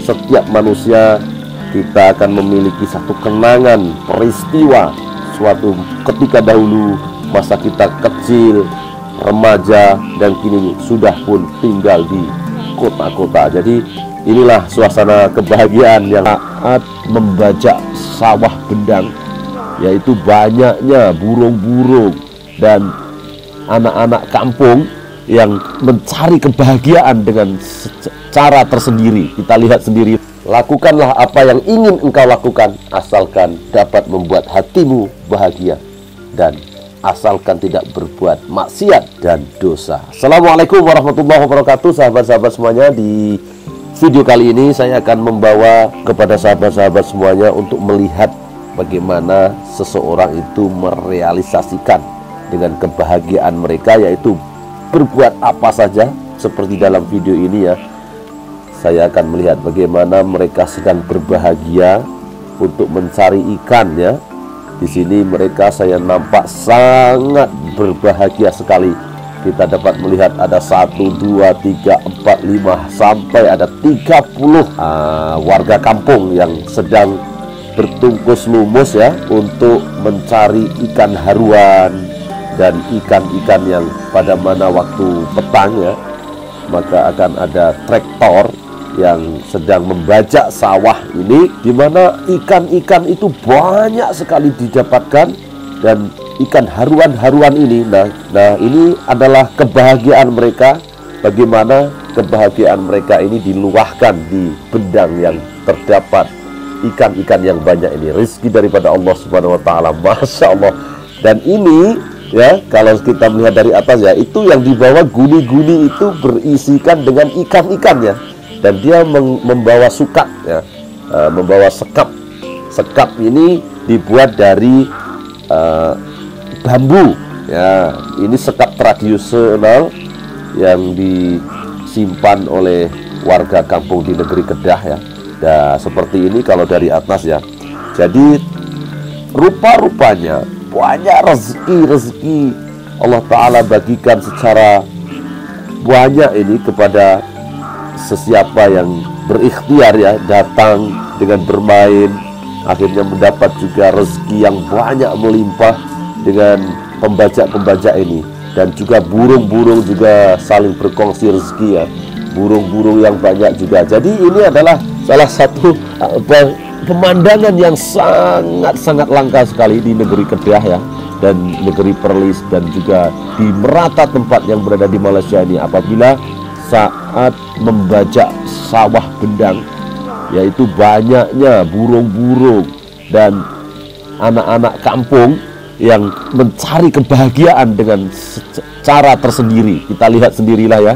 setiap manusia kita akan memiliki satu kenangan peristiwa suatu ketika dahulu masa kita kecil, remaja, dan kini sudah pun tinggal di kota-kota. Jadi inilah suasana kebahagiaan yang saat membajak sawah bendang, yaitu banyaknya burung-burung dan anak-anak kampung yang mencari kebahagiaan dengan cara tersendiri. Kita lihat sendiri. Lakukanlah apa yang ingin engkau lakukan, asalkan dapat membuat hatimu bahagia dan asalkan tidak berbuat maksiat dan dosa. Assalamualaikum warahmatullahi wabarakatuh, sahabat-sahabat semuanya. Di video kali ini saya akan membawa kepada sahabat-sahabat semuanya untuk melihat bagaimana seseorang itu merealisasikan dengan kebahagiaan mereka, yaitu berbuat apa saja. Seperti dalam video ini ya, saya akan melihat bagaimana mereka sedang berbahagia untuk mencari ikan ya. Di sini mereka saya nampak sangat berbahagia sekali. Kita dapat melihat ada 1, 2, 3, 4, 5 sampai ada 30 warga kampung yang sedang bertungkus lumus ya untuk mencari ikan haruan dan ikan-ikan yang pada mana waktu petang ya, maka akan ada traktor yang sedang membajak sawah ini, di mana ikan-ikan itu banyak sekali didapatkan, dan ikan haruan-haruan ini nah ini adalah kebahagiaan mereka. Bagaimana kebahagiaan mereka ini diluahkan di bendang yang terdapat ikan-ikan yang banyak ini, rezeki daripada Allah Subhanahu wa taala. Masya Allah. Dan ini ya, kalau kita melihat dari atas ya, itu yang dibawa guni-guni itu berisikan dengan ikan-ikan ya. Dan dia membawa sukat ya, membawa sekap. Sekap ini dibuat dari bambu ya. Ini sekap tradisional yang disimpan oleh warga kampung di negeri Kedah ya. Nah, seperti ini kalau dari atas ya. Jadi rupa-rupanya banyak rezeki Allah Ta'ala bagikan secara banyak ini kepada sesiapa yang berikhtiar ya, datang dengan bermain, akhirnya mendapat juga rezeki yang banyak melimpah dengan pembajak-pembajak ini. Dan juga burung-burung juga saling berkongsi rezeki ya, burung-burung yang banyak juga. Jadi ini adalah salah satu pemandangan yang sangat-sangat langka sekali di negeri Kedah ya, dan negeri Perlis, dan juga di merata tempat yang berada di Malaysia ini. Apabila saat membajak sawah bendang, yaitu banyaknya burung-burung dan anak-anak kampung yang mencari kebahagiaan dengan cara tersendiri. Kita lihat sendirilah ya.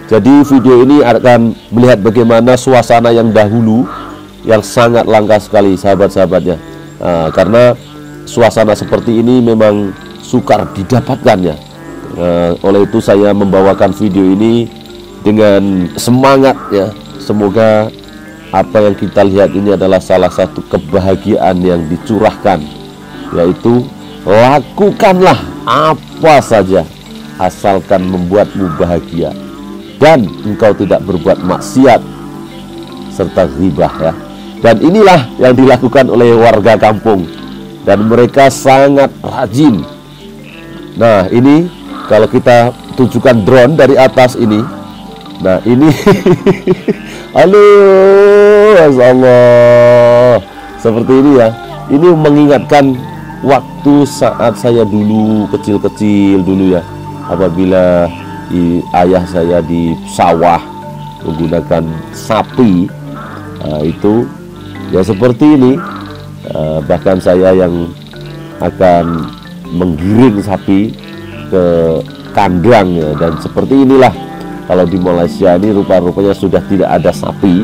Jadi video ini akan melihat bagaimana suasana yang dahulu yang sangat langka sekali sahabat-sahabatnya, karena suasana seperti ini memang sukar didapatkan ya. Oleh itu saya membawakan video ini dengan semangat ya. Semoga apa yang kita lihat ini adalah salah satu kebahagiaan yang dicurahkan, yaitu lakukanlah apa saja asalkan membuatmu bahagia dan engkau tidak berbuat maksiat serta ghibah ya. Dan inilah yang dilakukan oleh warga kampung, dan mereka sangat rajin. Nah ini kalau kita tunjukkan drone dari atas ini, nah ini halo Masya Allah, seperti ini ya. Ini mengingatkan waktu saat saya dulu kecil-kecil dulu ya, apabila ayah saya di sawah menggunakan sapi. Itu ya seperti ini. Bahkan saya yang akan menggiring sapi ke kandang ya. Dan seperti inilah kalau di Malaysia ini rupa-rupanya sudah tidak ada sapi,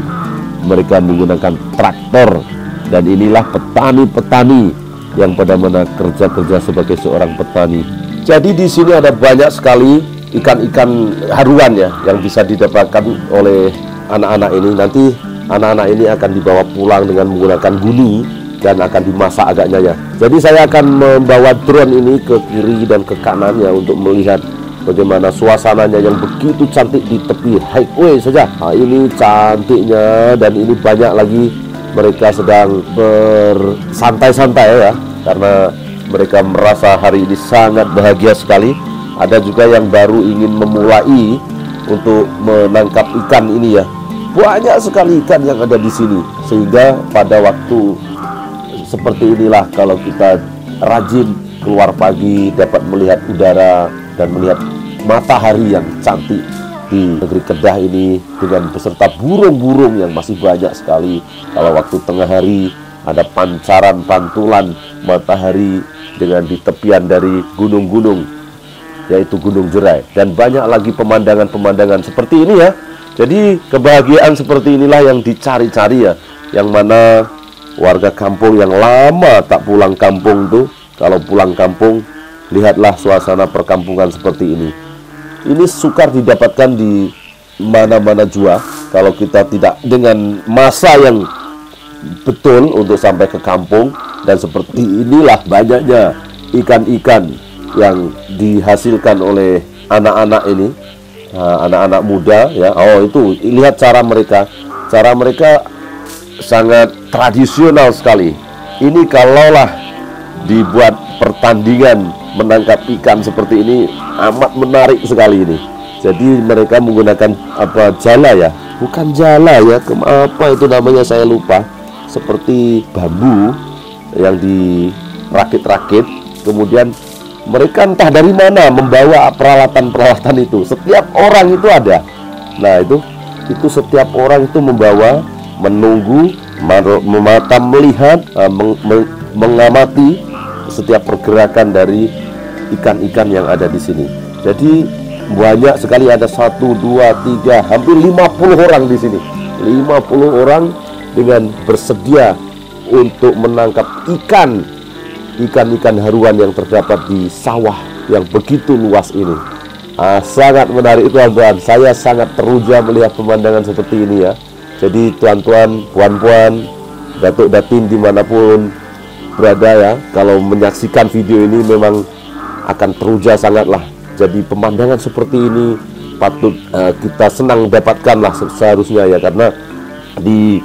mereka menggunakan traktor. Dan inilah petani-petani yang pada mana kerja sebagai seorang petani. Jadi di sini ada banyak sekali ikan-ikan haruan ya yang bisa didapatkan oleh anak-anak ini. Nanti anak-anak ini akan dibawa pulang dengan menggunakan guni dan akan dimasak agaknya ya. Jadi saya akan membawa drone ini ke kiri dan ke kanan ya, untuk melihat bagaimana suasananya yang begitu cantik di tepi highway saja. Nah, ini cantiknya, dan ini banyak lagi mereka sedang bersantai-santai ya, karena mereka merasa hari ini sangat bahagia sekali. Ada juga yang baru ingin memulai untuk menangkap ikan ini ya. Banyak sekali ikan yang ada di sini, sehingga pada waktu seperti inilah kalau kita rajin keluar pagi, dapat melihat udara dan melihat matahari yang cantik di negeri Kedah ini, dengan beserta burung-burung yang masih banyak sekali. Kalau waktu tengah hari ada pancaran pantulan matahari dengan di tepian dari gunung-gunung, yaitu Gunung Jerai, dan banyak lagi pemandangan-pemandangan seperti ini ya. Jadi kebahagiaan seperti inilah yang dicari-cari ya, yang mana warga kampung yang lama tak pulang kampung tuh, kalau pulang kampung lihatlah suasana perkampungan seperti ini. Ini sukar didapatkan di mana-mana jua kalau kita tidak dengan masa yang betul untuk sampai ke kampung. Dan seperti inilah banyaknya ikan-ikan yang dihasilkan oleh anak-anak ini, anak-anak muda ya. Oh, itu lihat cara mereka sangat tradisional sekali. Ini kalaulah dibuat pertandingan menangkap ikan seperti ini, amat menarik sekali ini. Jadi mereka menggunakan apa, jala ya, bukan jala ya, apa itu namanya saya lupa, seperti bambu yang dirakit-rakit, kemudian mereka entah dari mana membawa peralatan-peralatan itu. Setiap orang itu ada. Nah, itu setiap orang itu membawa, menunggu, memata melihat, mengamati setiap pergerakan dari ikan-ikan yang ada di sini. Jadi banyak sekali, ada 1, 2, 3, hampir 50 orang di sini. 50 orang dengan bersedia untuk menangkap ikan-ikan haruan yang terdapat di sawah yang begitu luas ini. Sangat menarik tuan-tuan. Saya sangat teruja melihat pemandangan seperti ini ya. Jadi tuan-tuan, puan-puan, datuk-datin dimanapun berada ya, kalau menyaksikan video ini memang akan teruja sangatlah. Jadi pemandangan seperti ini patut kita senang dapatkan lah seharusnya ya, karena di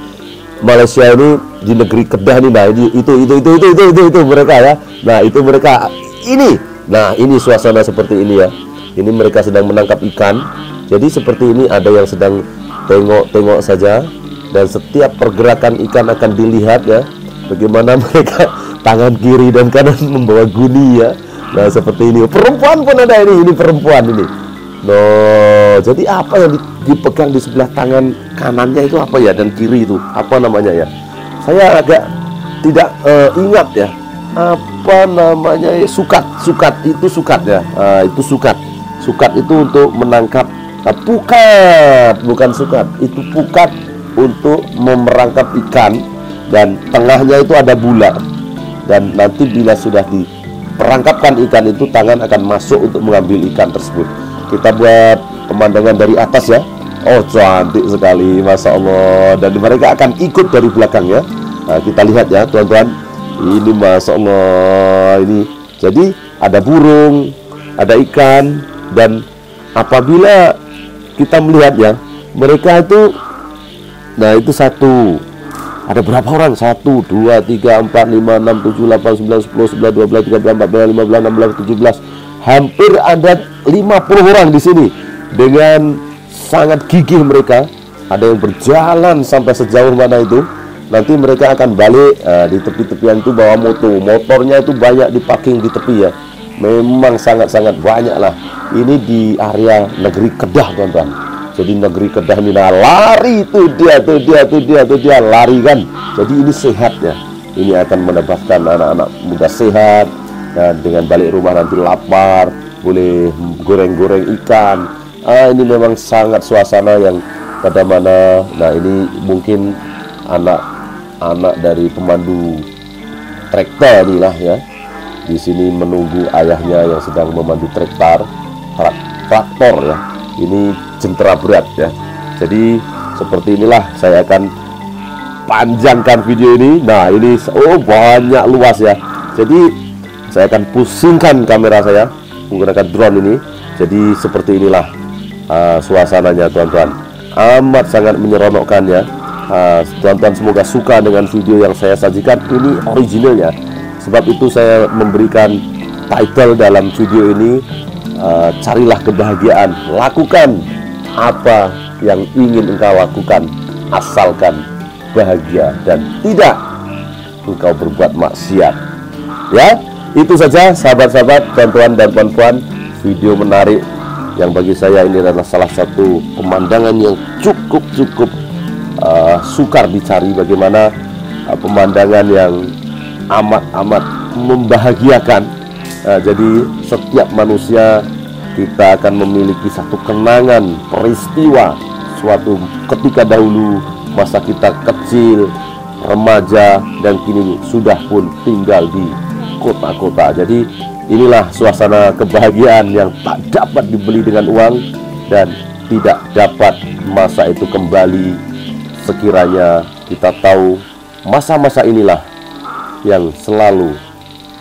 Malaysia ini, di negeri Kedah ini, nah itu mereka ya. Nah, itu mereka ini. Nah, ini suasana seperti ini ya. Ini mereka sedang menangkap ikan. Jadi seperti ini, ada yang sedang tengok-tengok saja, dan setiap pergerakan ikan akan dilihat ya. Bagaimana mereka tangan kiri dan kanan membawa guni ya. Nah, seperti ini. Perempuan pun ada ini perempuan ini. Nah, jadi apa yang dipegang di sebelah tangan kanannya itu apa ya, dan kiri itu apa namanya ya? Saya agak tidak ingat ya. Apa namanya? Sukat itu sukat ya. Itu sukat. Sukat itu untuk menangkap. Bukan sukat. Itu pukat untuk memerangkap ikan, dan tengahnya itu ada bulat. Dan nanti bila sudah diperangkapkan ikan itu, tangan akan masuk untuk mengambil ikan tersebut. Kita buat pemandangan dari atas ya. Oh, cantik sekali, Masya Allah. Dan mereka akan ikut dari belakang ya. Nah, kita lihat ya tuan-tuan. Ini Masya Allah ini. Jadi ada burung, ada ikan, dan apabila kita melihat ya, mereka itu, nah itu satu. Ada berapa orang? 1, 2, 3, 4, 5, 6, 7, 8, 9, 10, 11, 12, 13, 14, 15, 16, 17. Hampir ada 50 orang di sini. Dengan sangat gigih mereka. Ada yang berjalan sampai sejauh mana itu. Nanti mereka akan balik di tepi-tepian itu bawa motornya itu banyak diparking di tepi ya. Memang sangat-sangat banyak lah. Ini di area negeri Kedah teman-teman. Jadi negeri Kedah ini, nah, lari itu dia lari kan. Jadi ini sehat ya. Ini akan mendapatkan anak-anak muda sehat, dan dengan balik rumah nanti lapar, boleh goreng-goreng ikan. Ini memang sangat suasana yang pada mana. Nah, ini mungkin anak dari pemandu traktor inilah ya. Di sini menunggu ayahnya yang sedang memandu traktor ya. Ini jentera berat ya. Jadi seperti inilah saya akan panjangkan video ini. Nah, ini banyak luas ya. Jadi saya akan pusingkan kamera saya menggunakan drone ini. Jadi seperti inilah suasananya tuan-tuan, amat sangat menyeronokkan ya. Tuan-tuan semoga suka dengan video yang saya sajikan. Ini originalnya, sebab itu saya memberikan title dalam video ini, carilah kebahagiaan, lakukan apa yang ingin engkau lakukan, asalkan bahagia dan tidak engkau berbuat maksiat. Ya, itu saja sahabat-sahabat, tuan-tuan dan puan-puan, video menarik yang bagi saya ini adalah salah satu pemandangan yang cukup sukar dicari. Bagaimana pemandangan yang amat membahagiakan. Jadi setiap manusia kita akan memiliki satu kenangan peristiwa suatu ketika dahulu masa kita kecil, remaja, dan kini sudah pun tinggal di kota-kota. Jadi inilah suasana kebahagiaan yang tak dapat dibeli dengan uang dan tidak dapat masa itu kembali. Sekiranya kita tahu masa-masa inilah yang selalu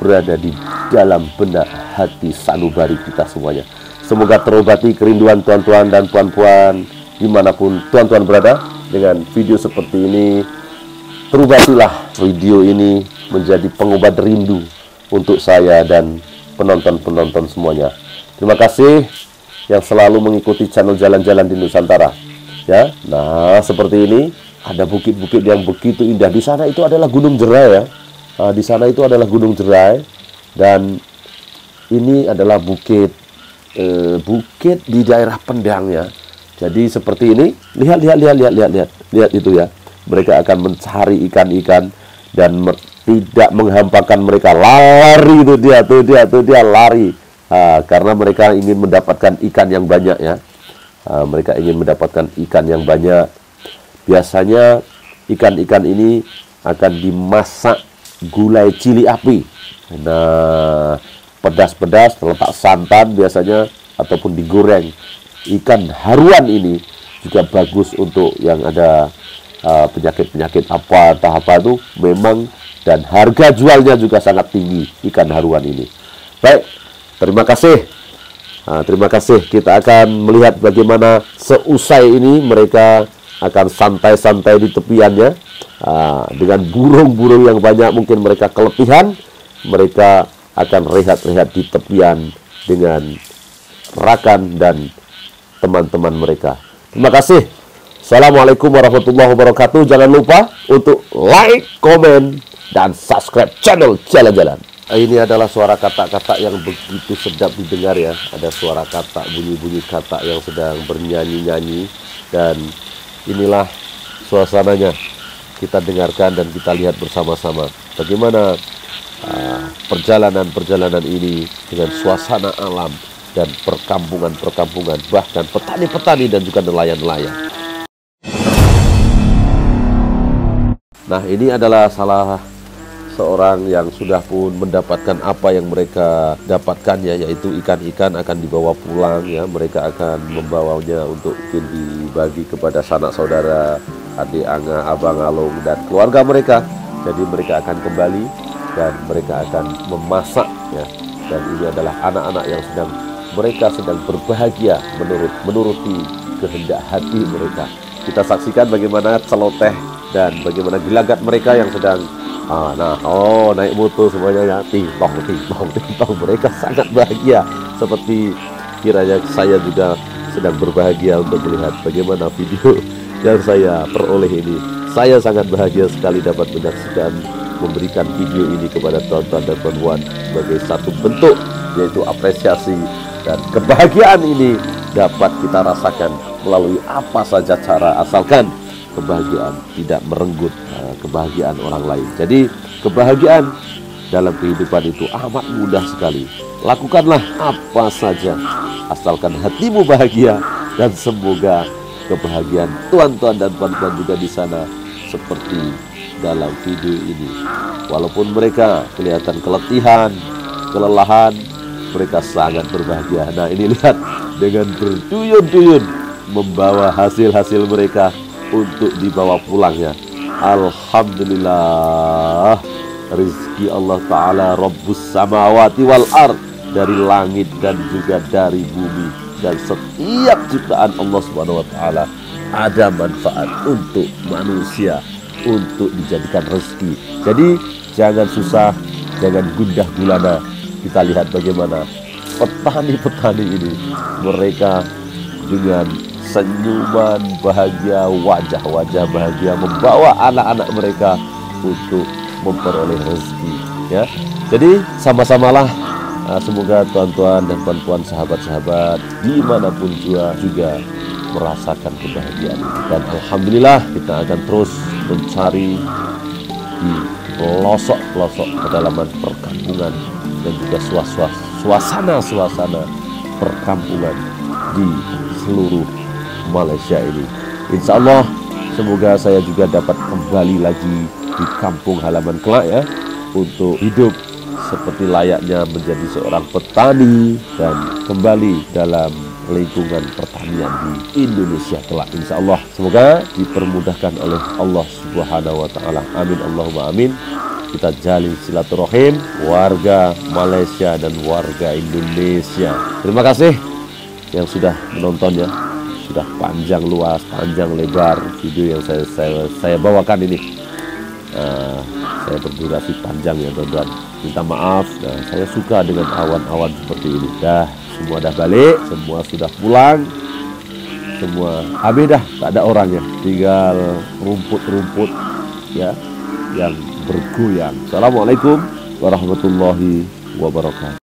berada di dalam benak hati sanubari kita semuanya. Semoga terobati kerinduan tuan-tuan dan puan-puan dimanapun tuan-tuan berada dengan video seperti ini. Terobatilah video ini menjadi pengobat rindu untuk saya dan penonton-penonton semuanya. Terima kasih yang selalu mengikuti channel Jalan-Jalan di Nusantara. Ya, nah seperti ini ada bukit-bukit yang begitu indah. Di sana itu adalah Gunung Jerai ya. Di sana itu adalah Gunung Jerai, dan ini adalah bukit di daerah Pendang ya. Jadi seperti ini, lihat itu ya. Mereka akan mencari ikan-ikan dan tidak menghampakan mereka, lari itu dia lari karena mereka ingin mendapatkan ikan yang banyak ya. Mereka ingin mendapatkan ikan yang banyak. Biasanya ikan-ikan ini akan dimasak gulai cili api. Nah, pedas-pedas, terletak santan biasanya, ataupun digoreng. Ikan haruan ini juga bagus untuk yang ada penyakit-penyakit entah apa itu memang, dan harga jualnya juga sangat tinggi ikan haruan ini. Baik, terima kasih. Terima kasih. Kita akan melihat bagaimana seusai ini mereka akan santai-santai di tepiannya dengan burung-burung yang banyak. Mungkin mereka keletihan, mereka akan rehat-rehat di tepian dengan rakan dan teman-teman mereka. Terima kasih. Assalamualaikum warahmatullahi wabarakatuh. Jangan lupa untuk like, komen, dan subscribe channel Jalan-Jalan. Ini adalah suara kata-kata yang begitu sedap didengar ya. Ada suara kata, bunyi-bunyi kata yang sedang bernyanyi-nyanyi. Dan inilah suasananya. Kita dengarkan dan kita lihat bersama-sama bagaimana perjalanan-perjalanan ini dengan suasana alam dan perkampungan-perkampungan, bahkan petani-petani dan juga nelayan-nelayan. Nah, ini adalah salah seorang yang sudah pun mendapatkan apa yang mereka dapatkan ya, yaitu ikan-ikan akan dibawa pulang ya. Mereka akan membawanya untuk mungkin dibagi kepada sanak saudara, adik anga, abang alung, dan keluarga mereka. Jadi mereka akan kembali dan mereka akan memasak ya. Dan ini adalah anak-anak yang mereka sedang berbahagia menuruti kehendak hati mereka. Kita saksikan bagaimana celoteh dan bagaimana gelagat mereka yang sedang naik motor semuanya ya, ting-tong. Mereka sangat bahagia, seperti kiranya saya juga sedang berbahagia untuk melihat bagaimana video yang saya peroleh ini. Saya sangat bahagia sekali dapat menyaksikan, memberikan video ini kepada tuan-tuan dan puan-puan sebagai satu bentuk, yaitu apresiasi, dan kebahagiaan ini dapat kita rasakan melalui apa saja cara, asalkan kebahagiaan tidak merenggut kebahagiaan orang lain. Jadi kebahagiaan dalam kehidupan itu amat mudah sekali. Lakukanlah apa saja asalkan hatimu bahagia, dan semoga kebahagiaan tuan-tuan dan puan-puan juga di sana seperti dalam video ini. Walaupun mereka kelihatan keletihan, kelelahan, mereka sangat berbahagia. Nah, ini lihat, dengan berduyun-duyun membawa hasil-hasil mereka untuk dibawa pulangnya. Alhamdulillah, rezeki Allah Ta'ala Rabbus samawati wal ard dari langit dan juga dari bumi, dan setiap ciptaan Allah Subhanahu wa taala ada manfaat untuk manusia, untuk dijadikan rezeki. Jadi jangan susah, jangan gundah gulana. Kita lihat bagaimana petani-petani ini, mereka dengan senyuman bahagia, wajah-wajah bahagia membawa anak-anak mereka untuk memperoleh rezeki, ya. Jadi sama-samalah, semoga tuan-tuan dan puan-puan, sahabat-sahabat dimanapun juga merasakan kebahagiaan. Dan alhamdulillah kita akan terus mencari di pelosok-pelosok pedalaman perkampungan dan juga suasana perkampungan di seluruh Malaysia ini. Insya Allah semoga saya juga dapat kembali lagi di kampung halaman kelak, ya, untuk hidup seperti layaknya menjadi seorang petani dan kembali dalam lingkungan pertanian di Indonesia kelak, insya Allah. Semoga dipermudahkan oleh Allah Subhanahu wa taala. Amin Allahumma amin. Kita jalin silaturahim warga Malaysia dan warga Indonesia. Terima kasih yang sudah menonton, ya. Sudah panjang luas, panjang lebar video yang saya bawakan ini. Saya berdurasi panjang, ya teman-teman. Minta maaf. Nah, saya suka dengan awan-awan seperti ini. Semua dah balik, semua sudah pulang, semua habis dah, tak ada orangnya, tinggal rumput-rumput, ya, yang bergoyang. Assalamualaikum warahmatullahi wabarakatuh.